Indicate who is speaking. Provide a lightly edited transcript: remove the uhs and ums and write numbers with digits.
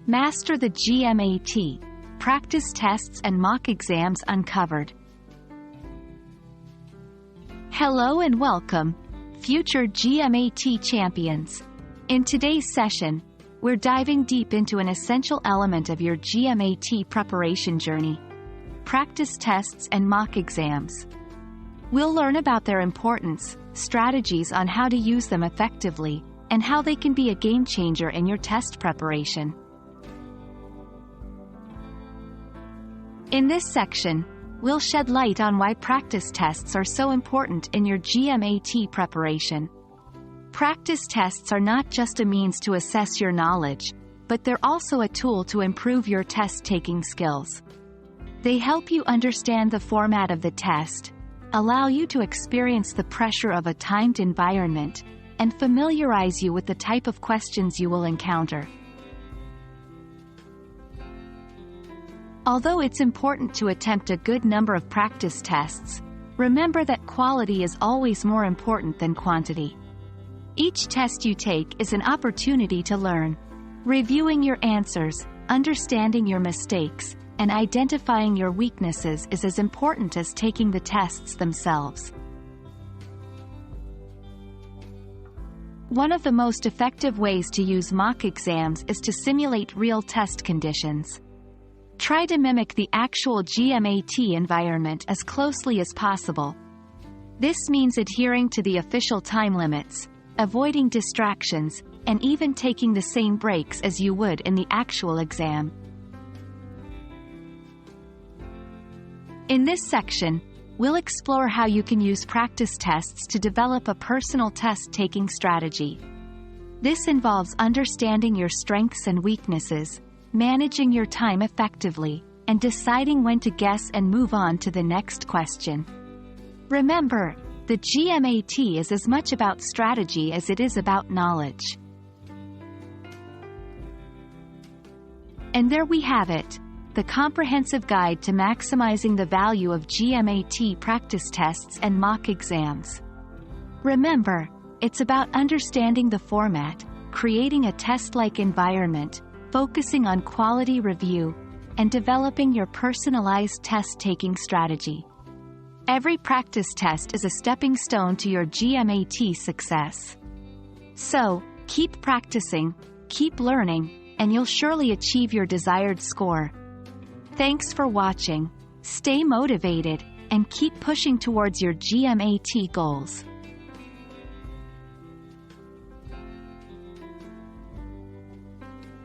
Speaker 1: Master the GMAT. Practice tests and mock exams uncovered. Hello and welcome, future GMAT champions. In today's session, we're diving deep into an essential element of your GMAT preparation journey: practice tests and mock exams. We'll learn about their importance, strategies on how to use them effectively, and how they can be a game changer in your test preparation. In this section, we'll shed light on why practice tests are so important in your GMAT preparation. Practice tests are not just a means to assess your knowledge, but they're also a tool to improve your test-taking skills. They help you understand the format of the test, allow you to experience the pressure of a timed environment, and familiarize you with the type of questions you will encounter. Although it's important to attempt a good number of practice tests, remember that quality is always more important than quantity. Each test you take is an opportunity to learn. Reviewing your answers, understanding your mistakes, and identifying your weaknesses is as important as taking the tests themselves. One of the most effective ways to use mock exams is to simulate real test conditions. Try to mimic the actual GMAT environment as closely as possible. This means adhering to the official time limits, avoiding distractions, and even taking the same breaks as you would in the actual exam. In this section, we'll explore how you can use practice tests to develop a personal test-taking strategy. This involves understanding your strengths and weaknesses, managing your time effectively, and deciding when to guess and move on to the next question. Remember, the GMAT is as much about strategy as it is about knowledge. And there we have it, the comprehensive guide to maximizing the value of GMAT practice tests and mock exams. Remember, it's about understanding the format, creating a test-like environment, focusing on quality review, and developing your personalized test-taking strategy. Every practice test is a stepping stone to your GMAT success. So, keep practicing, keep learning, and you'll surely achieve your desired score. Thanks for watching. Stay motivated, and keep pushing towards your GMAT goals.